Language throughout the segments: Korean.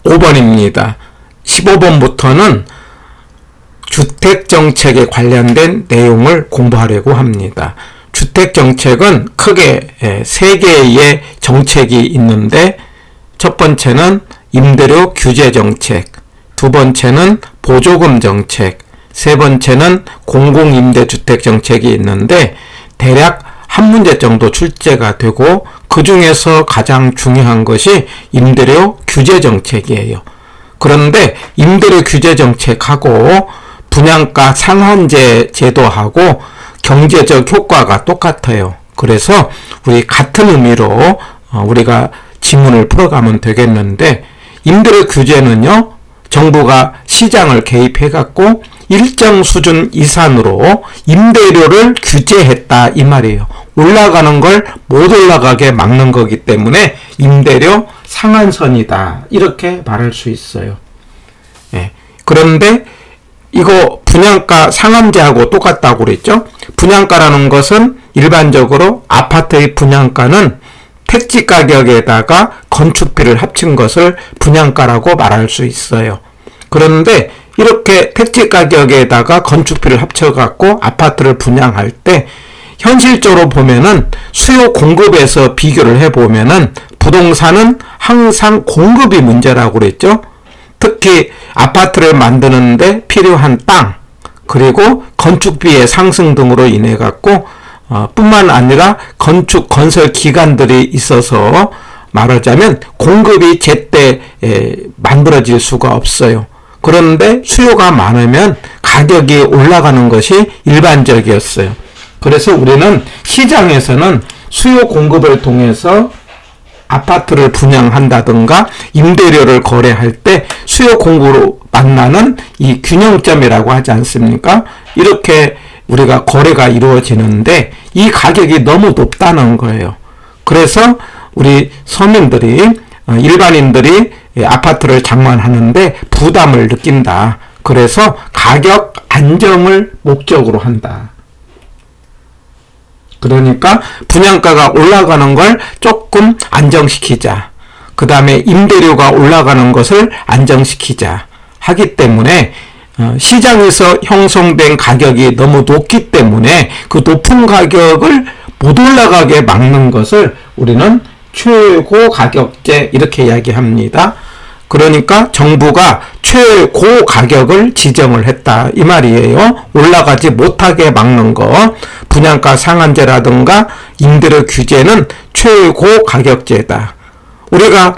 5번입니다. 15번부터는 주택정책에 관련된 내용을 공부하려고 합니다. 주택정책은 크게 3개의 정책이 있는데, 첫 번째는 임대료 규제 정책, 두 번째는 보조금 정책, 세 번째는 공공임대주택 정책이 있는데, 대략 한 문제 정도 출제가 되고, 그 중에서 가장 중요한 것이 임대료 규제 정책이에요. 그런데 임대료 규제 정책하고 분양가 상한제 제도하고 경제적 효과가 똑같아요. 그래서 우리 같은 의미로 우리가 지문을 풀어가면 되겠는데, 임대료 규제는요, 정부가 시장을 개입해갖고 일정 수준 이상으로 임대료를 규제했다 이 말이에요. 올라가는 걸 못 올라가게 막는 거기 때문에 임대료 상한선이다 이렇게 말할 수 있어요. 그런데 이거 분양가 상한제하고 똑같다고 그랬죠. 분양가라는 것은 일반적으로 아파트의 분양가는 택지 가격에다가 건축비를 합친 것을 분양가라고 말할 수 있어요. 그런데 이렇게 택지 가격에다가 건축비를 합쳐갖고 아파트를 분양할 때 현실적으로 보면은 수요 공급에서 비교를 해보면은 부동산은 항상 공급이 문제라고 그랬죠. 특히 아파트를 만드는데 필요한 땅, 그리고 건축비의 상승 등으로 인해 갖고 뿐만 아니라 건설 기간들이 있어서 말하자면 공급이 제때 만들어질 수가 없어요. 그런데 수요가 많으면 가격이 올라가는 것이 일반적이었어요. 그래서 우리는 시장에서는 수요 공급을 통해서 아파트를 분양한다든가 임대료를 거래할 때 수요 공급으로 만나는 이 균형점이라고 하지 않습니까? 이렇게 우리가 거래가 이루어지는데 이 가격이 너무 높다는 거예요. 그래서 우리 서민들이, 일반인들이 아파트를 장만하는데 부담을 느낀다. 그래서 가격 안정을 목적으로 한다. 그러니까 분양가가 올라가는 걸 조금 안정시키자. 그 다음에 임대료가 올라가는 것을 안정시키자 하기 때문에 시장에서 형성된 가격이 너무 높기 때문에 그 높은 가격을 못 올라가게 막는 것을 우리는 최고 가격제 이렇게 이야기합니다. 그러니까 정부가 최고 가격을 지정을 했다 이 말이에요. 올라가지 못하게 막는 거. 분양가 상한제라든가 임대료 규제는 최고 가격제다. 우리가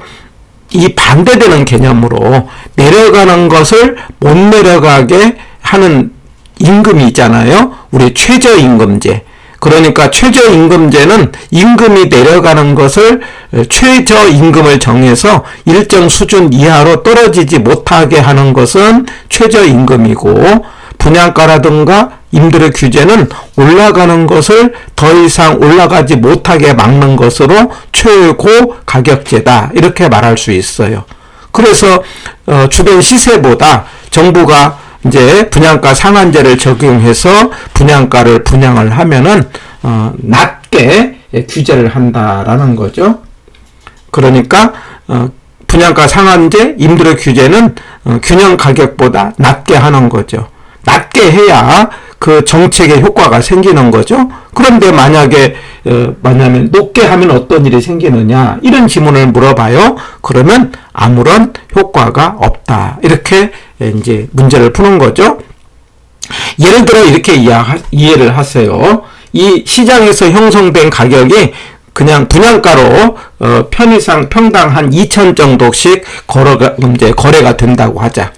이 반대되는 개념으로 내려가는 것을 못 내려가게 하는 임금이 있잖아요. 우리 최저임금제. 그러니까 최저임금제는 임금이 내려가는 것을 최저임금을 정해서 일정 수준 이하로 떨어지지 못하게 하는 것은 최저임금이고, 분양가라든가 임대료 규제는 올라가는 것을 더 이상 올라가지 못하게 막는 것으로 최고 가격제다 이렇게 말할 수 있어요. 그래서 주변 시세보다 정부가 이제 분양가 상한제를 적용해서 분양가를 분양을 하면은 낮게 규제를 한다라는 거죠. 그러니까 분양가 상한제, 임대료 규제는 균형 가격보다 낮게 하는 거죠. 낮게 해야 그 정책의 효과가 생기는 거죠. 그런데 만약에 뭐냐면 높게 하면 어떤 일이 생기느냐 이런 질문을 물어봐요. 그러면 아무런 효과가 없다. 이렇게 이제 문제를 푸는 거죠. 예를 들어 이렇게 이해를 하세요. 이 시장에서 형성된 가격이 그냥 분양가로 편의상 평당 한 2천 정도씩 거래가 된다고 하자.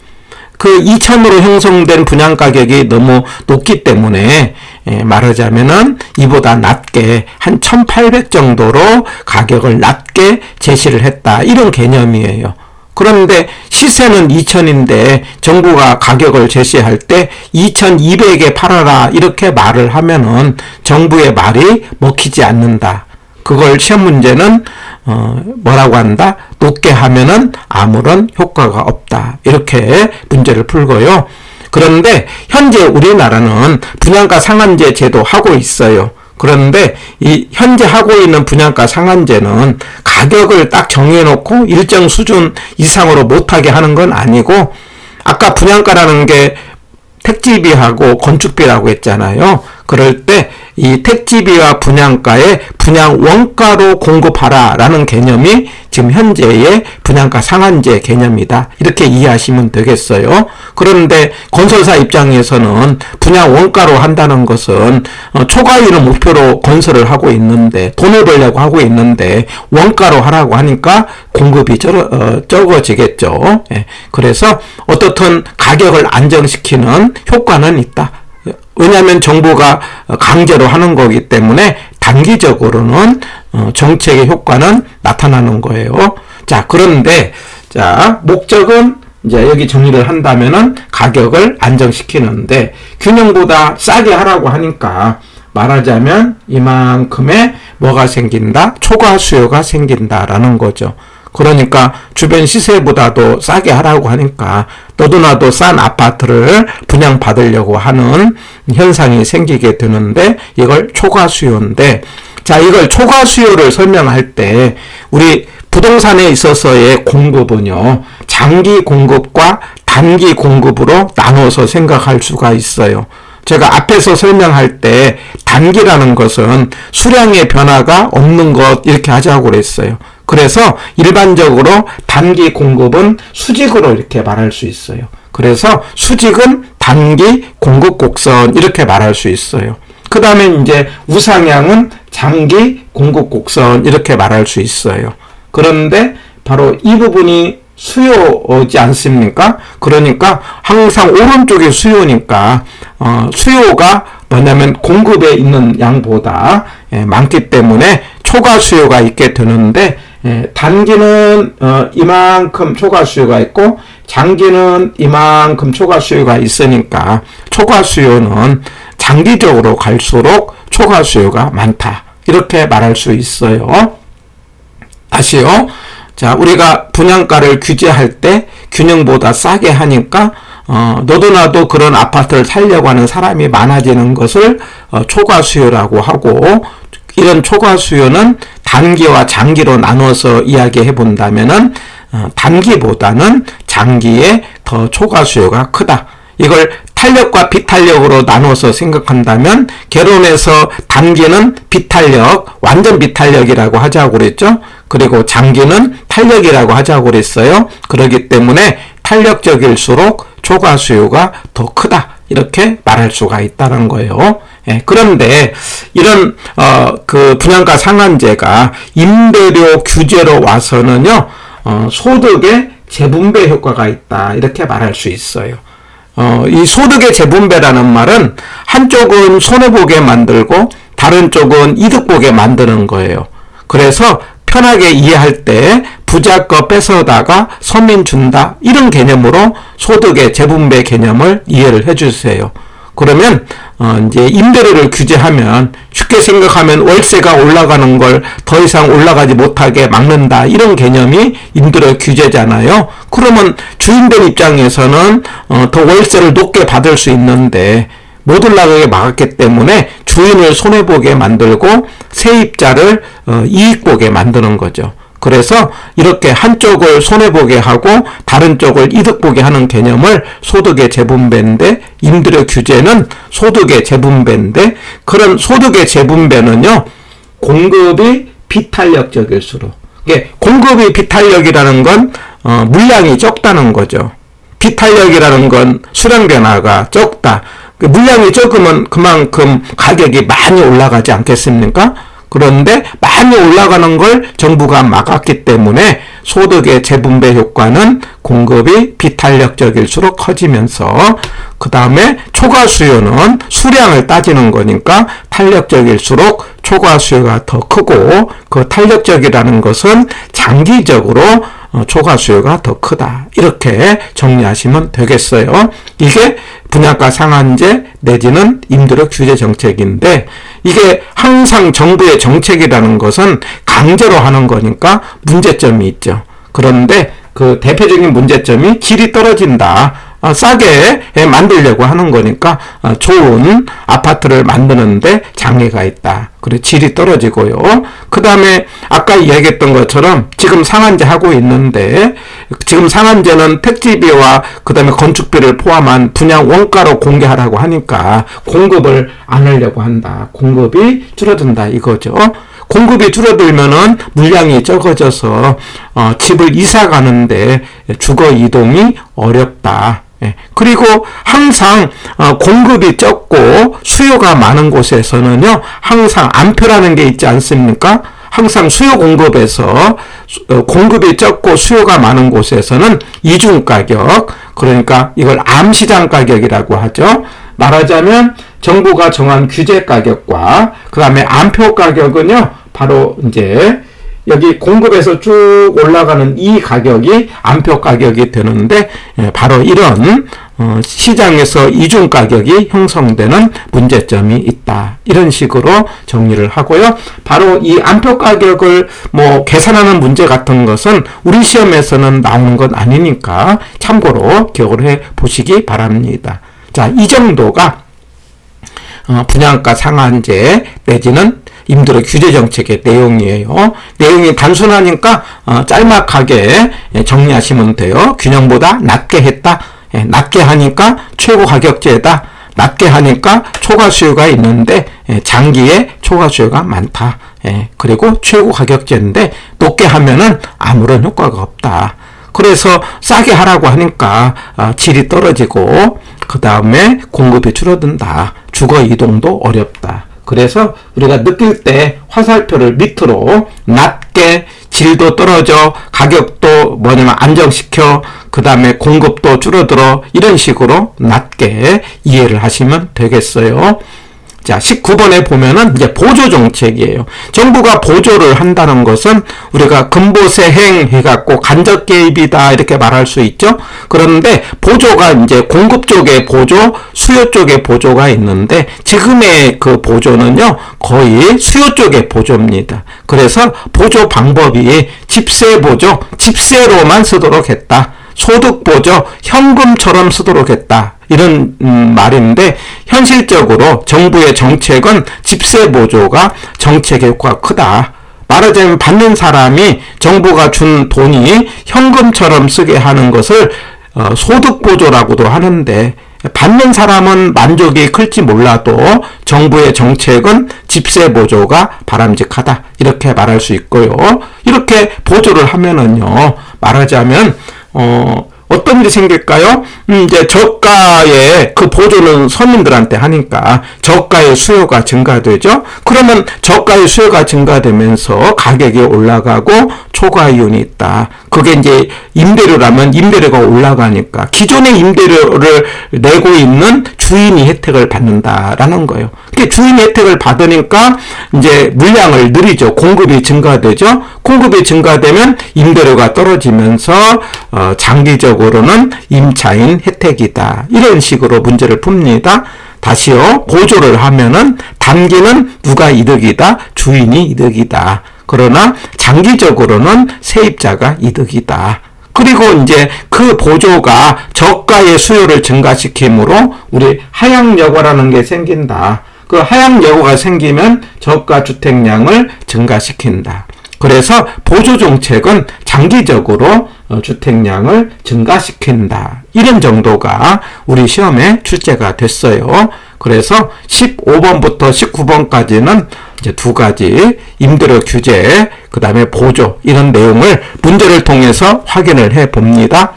그 2천으로 형성된 분양 가격이 너무 높기 때문에 말하자면은 이보다 낮게 한 1,800 정도로 가격을 낮게 제시를 했다. 이런 개념이에요. 그런데 시세는 2천인데 정부가 가격을 제시할 때 2,200에 팔아라 이렇게 말을 하면은 정부의 말이 먹히지 않는다. 그걸 시험 문제는 뭐라고 한다? 높게 하면은 아무런 효과가 없다. 이렇게 문제를 풀고요. 그런데 현재 우리나라는 분양가 상한제 제도 하고 있어요. 그런데 이 현재 하고 있는 분양가 상한제는 가격을 딱 정해놓고 일정 수준 이상으로 못하게 하는 건 아니고, 아까 분양가라는 게 택지비하고 건축비라고 했잖아요. 그럴 때 이 택지비와 분양가에 분양 원가로 공급하라 라는 개념이 지금 현재의 분양가 상한제 개념이다, 이렇게 이해하시면 되겠어요. 그런데 건설사 입장에서는 분양 원가로 한다는 것은 초과율을 목표로 건설을 하고 있는데, 돈을 벌려고 하고 있는데 원가로 하라고 하니까 공급이 적어지겠죠. 그래서 어떻든 가격을 안정시키는 효과는 있다. 왜냐하면 정부가 강제로 하는 거기 때문에 단기적으로는 정책의 효과는 나타나는 거예요. 자, 그런데 목적은 이제 여기 정리를 한다면은 가격을 안정시키는데, 균형보다 싸게 하라고 하니까 말하자면 이만큼의 뭐가 생긴다? 초과 수요가 생긴다라는 거죠. 그러니까 주변 시세보다도 싸게 하라고 하니까 너도 나도 싼 아파트를 분양받으려고 하는 현상이 생기게 되는데, 이걸 초과 수요인데, 자, 이걸 초과 수요를 설명할 때 우리 부동산에 있어서의 공급은요, 장기 공급과 단기 공급으로 나눠서 생각할 수가 있어요. 제가 앞에서 설명할 때 단기라는 것은 수량의 변화가 없는 것, 이렇게 하자고 그랬어요. 그래서 일반적으로 단기 공급은 수직으로 이렇게 말할 수 있어요. 그래서 수직은 단기 공급 곡선, 이렇게 말할 수 있어요. 그 다음에 이제 우상향은 장기 공급 곡선, 이렇게 말할 수 있어요. 그런데 바로 이 부분이 수요지 않습니까? 그러니까 항상 오른쪽이 수요니까 수요가 뭐냐면 공급에 있는 양보다 많기 때문에 초과 수요가 있게 되는데, 단기는 이만큼 초과 수요가 있고 장기는 이만큼 초과 수요가 있으니까 초과 수요는 장기적으로 갈수록 초과 수요가 많다, 이렇게 말할 수 있어요. 다시요. 자, 우리가 분양가를 규제할 때 균형보다 싸게 하니까 너도 나도 그런 아파트를 살려고 하는 사람이 많아지는 것을 초과 수요라고 하고, 이런 초과 수요는 단기와 장기로 나눠서 이야기해 본다면은 단기보다는 장기에 더 초과 수요가 크다. 이걸 탄력과 비탄력으로 나눠서 생각한다면, 결혼해서 단기는 비탄력, 완전 비탄력이라고 하자고 그랬죠. 그리고 장기는 탄력이라고 하자고 그랬어요. 그렇기 때문에 탄력적일수록 초과 수요가 더 크다, 이렇게 말할 수가 있다는 거예요. 그런데 이런 그 분양가 상한제가 임대료 규제로 와서는요, 소득의 재분배 효과가 있다, 이렇게 말할 수 있어요. 이 소득의 재분배라는 말은 한쪽은 손해보게 만들고 다른 쪽은 이득보게 만드는 거예요. 그래서 편하게 이해할 때 부자 거 뺏어다가 서민 준다, 이런 개념으로 소득의 재분배 개념을 이해를 해주세요. 그러면 이제 임대료를 규제하면 쉽게 생각하면 월세가 올라가는 걸 더 이상 올라가지 못하게 막는다, 이런 개념이 임대료 규제잖아요. 그러면 주인들 입장에서는 더 월세를 높게 받을 수 있는데 못 올라가게 막았기 때문에 주인을 손해보게 만들고 세입자를 이익보게 만드는 거죠. 그래서 이렇게 한쪽을 손해보게 하고 다른 쪽을 이득보게 하는 개념을 소득의 재분배인데, 임대료 규제는 소득의 재분배인데, 그런 소득의 재분배는요, 공급이 비탄력적일수록, 이게 공급이 비탄력이라는 건 물량이 적다는 거죠. 비탄력이라는 건 수량 변화가 적다. 물량이 적으면 그만큼 가격이 많이 올라가지 않겠습니까? 그런데 많이 올라가는 걸 정부가 막았기 때문에 소득의 재분배 효과는 공급이 비탄력적일수록 커지면서, 그 다음에 초과 수요는 수량을 따지는 거니까 탄력적일수록 초과 수요가 더 크고, 그 탄력적이라는 것은 장기적으로 초과 수요가 더 크다, 이렇게 정리하시면 되겠어요. 이게 분양가 상한제 내지는 임대료 규제 정책인데, 이게 항상 정부의 정책이라는 것은 강제로 하는 거니까 문제점이 있죠. 그런데 그 대표적인 문제점이 질이 떨어진다. 싸게 만들려고 하는 거니까 좋은 아파트를 만드는데 장애가 있다. 그리고 질이 떨어지고요. 그 다음에 아까 이야기했던 것처럼 지금 상한제 하고 있는데 지금 상한제는 택지비와 그 다음에 건축비를 포함한 분양 원가로 공개하라고 하니까 공급을 안 하려고 한다. 공급이 줄어든다 이거죠. 공급이 줄어들면은 물량이 적어져서 집을 이사 가는데 주거 이동이 어렵다. 그리고 항상 공급이 적고 수요가 많은 곳에서는요, 항상 암표라는 게 있지 않습니까? 항상 수요 공급에서 공급이 적고 수요가 많은 곳에서는 이중 가격, 그러니까 이걸 암시장 가격이라고 하죠. 말하자면 정부가 정한 규제 가격과 그 다음에 암표 가격은요, 바로 이제 여기 공급에서 쭉 올라가는 이 가격이 암표 가격이 되는데 바로 이런 시장에서 이중 가격이 형성되는 문제점이 있다. 이런 식으로 정리를 하고요. 바로 이 암표 가격을 계산하는 문제 같은 것은 우리 시험에서는 나오는 건 아니니까 참고로 기억을 해 보시기 바랍니다. 자, 이 정도가 분양가 상한제 내지는 임대료 규제 정책의 내용이에요. 내용이 단순하니까 짤막하게 정리하시면 돼요. 균형보다 낮게 했다. 낮게 하니까 최고 가격제다. 낮게 하니까 초과 수요가 있는데 장기에 초과 수요가 많다. 그리고 최고 가격제인데 높게 하면은 아무런 효과가 없다. 그래서 싸게 하라고 하니까 질이 떨어지고 그 다음에 공급이 줄어든다. 주거 이동도 어렵다. 그래서 우리가 느낄 때 화살표를 밑으로 낮게 질도 떨어져 가격도 안정시켜 그 다음에 공급도 줄어들어 이런 식으로 낮게 이해를 하시면 되겠어요. 자, 19번에 보면은 이제 보조 정책이에요. 정부가 보조를 한다는 것은 우리가 근보세행 해갖고 간접 개입이다 이렇게 말할 수 있죠. 그런데 보조가 이제 공급 쪽에 보조, 수요 쪽에 보조가 있는데 지금의 그 보조는요 거의 수요 쪽의 보조입니다. 그래서 보조 방법이 집세 보조, 집세로만 쓰도록 했다. 소득 보조, 현금처럼 쓰도록 했다. 이런 말인데 현실적으로 정부의 정책은 집세 보조가 정책의 효과가 크다. 말하자면 받는 사람이 정부가 준 돈이 현금처럼 쓰게 하는 것을 소득 보조라고도 하는데 받는 사람은 만족이 클지 몰라도 정부의 정책은 집세 보조가 바람직하다. 이렇게 말할 수 있고요. 이렇게 보조를 하면은요, 말하자면 어떤 일이 생길까요? 이제 저가의 그 보조는 서민들한테 하니까 저가의 수요가 증가되죠. 그러면 저가의 수요가 증가되면서 가격이 올라가고 초과이윤이 있다. 그게 이제 임대료라면 임대료가 올라가니까 기존의 임대료를 내고 있는 주인이 혜택을 받는다라는 거예요. 그게 주인이 혜택을 받으니까 이제 물량을 늘리죠. 공급이 증가되죠. 공급이 증가되면 임대료가 떨어지면서 장기적으로는 임차인 혜택이다. 이런 식으로 문제를 풉니다. 다시요. 보조를 하면은 단기는 누가 이득이다? 주인이 이득이다. 그러나 장기적으로는 세입자가 이득이다. 그리고 이제 그 보조가 저가의 수요를 증가시키므로 우리 하향여고라는 게 생긴다. 그 하향여고가 생기면 저가 주택량을 증가시킨다. 그래서 보조 정책은 장기적으로 주택량을 증가시킨다. 이런 정도가 우리 시험에 출제가 됐어요. 그래서 15번부터 19번까지는 이제 두 가지 임대료 규제, 그 다음에 보조 이런 내용을 문제를 통해서 확인을 해 봅니다.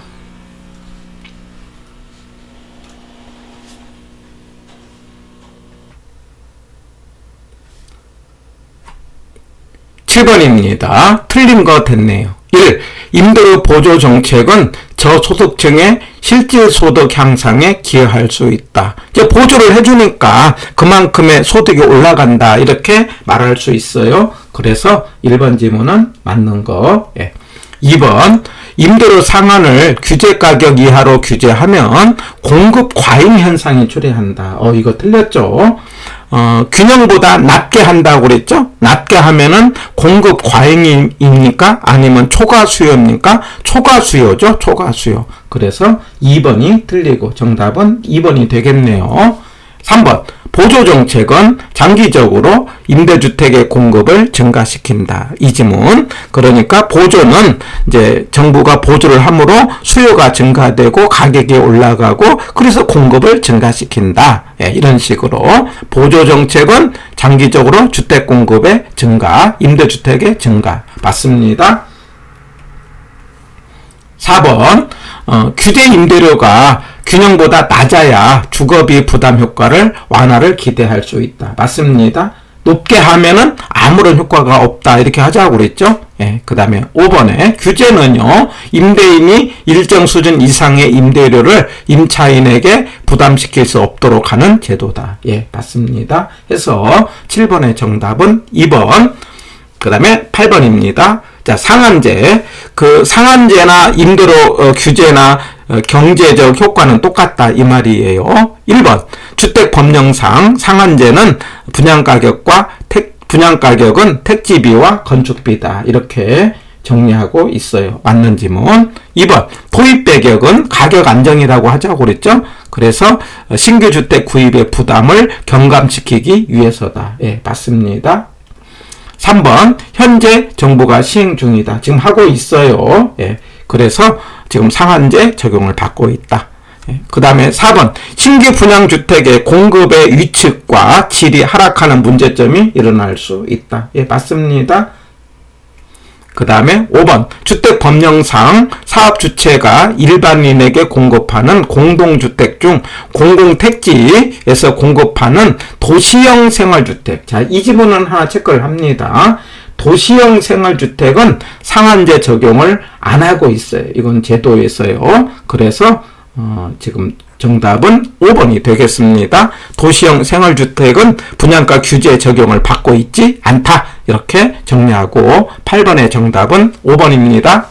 (7번입니다) 틀린 거 됐네요. 1. 임대료 보조 정책은 저소득층의 실질 소득 향상에 기여할 수 있다. 이제 보조를 해주니까 그만큼의 소득이 올라간다. 이렇게 말할 수 있어요. 그래서 1번 지문은 맞는 거. 2번. 임대료 상한을 규제 가격 이하로 규제하면 공급 과잉 현상이 초래한다. 이거 틀렸죠? 균형보다 낮게 한다고 그랬죠? 낮게 하면은 공급 과잉입니까? 아니면 초과 수요입니까? 초과 수요죠? 초과 수요. 그래서 2번이 틀리고 정답은 2번이 되겠네요. 3번. 보조정책은 장기적으로 임대주택의 공급을 증가시킨다. 이 지문. 그러니까 보조는 이제 정부가 보조를 함으로 수요가 증가되고 가격이 올라가고 그래서 공급을 증가시킨다. 예, 이런 식으로 보조정책은 장기적으로 주택 공급의 증가, 임대주택의 증가. 맞습니다. 4번. 규제 임대료가 균형보다 낮아야 주거비 부담 효과를 완화를 기대할 수 있다. 맞습니다. 높게 하면은 아무런 효과가 없다. 이렇게 하자고 그랬죠. 예, 그 다음에 5번에 규제는요, 임대인이 일정 수준 이상의 임대료를 임차인에게 부담시킬 수 없도록 하는 제도다. 예, 맞습니다. 해서 7번의 정답은 2번. 그 다음에 8번입니다. 자, 상한제. 그 상한제나 임대료 규제나 경제적 효과는 똑같다. 이 말이에요. 1번. 주택법령상 상한제는 분양가격은 택지비와 건축비다. 이렇게 정리하고 있어요. 맞는 지문. 2번. 도입 배경은 가격 안정이라고 하자고 그랬죠? 그래서 신규 주택 구입의 부담을 경감시키기 위해서다. 예, 맞습니다. 3번. 현재 정부가 시행 중이다. 지금 하고 있어요. 예. 그래서 지금 상한제 적용을 받고 있다. 예. 그 다음에 4번. 신규 분양주택의 공급의 위축과 질이 하락하는 문제점이 일어날 수 있다. 예, 맞습니다. 그 다음에 5번. 주택법령상 사업주체가 일반인에게 공급하는 공동주택 중 공공택지에서 공급하는 도시형 생활주택. 자, 이 지문은 하나 체크를 합니다. 도시형 생활주택은 상한제 적용을 안 하고 있어요. 이건 제도에서요. 그래서 지금 정답은 5번이 되겠습니다. 도시형 생활주택은 분양가 규제 적용을 받고 있지 않다. 이렇게 정리하고 8번의 정답은 5번입니다.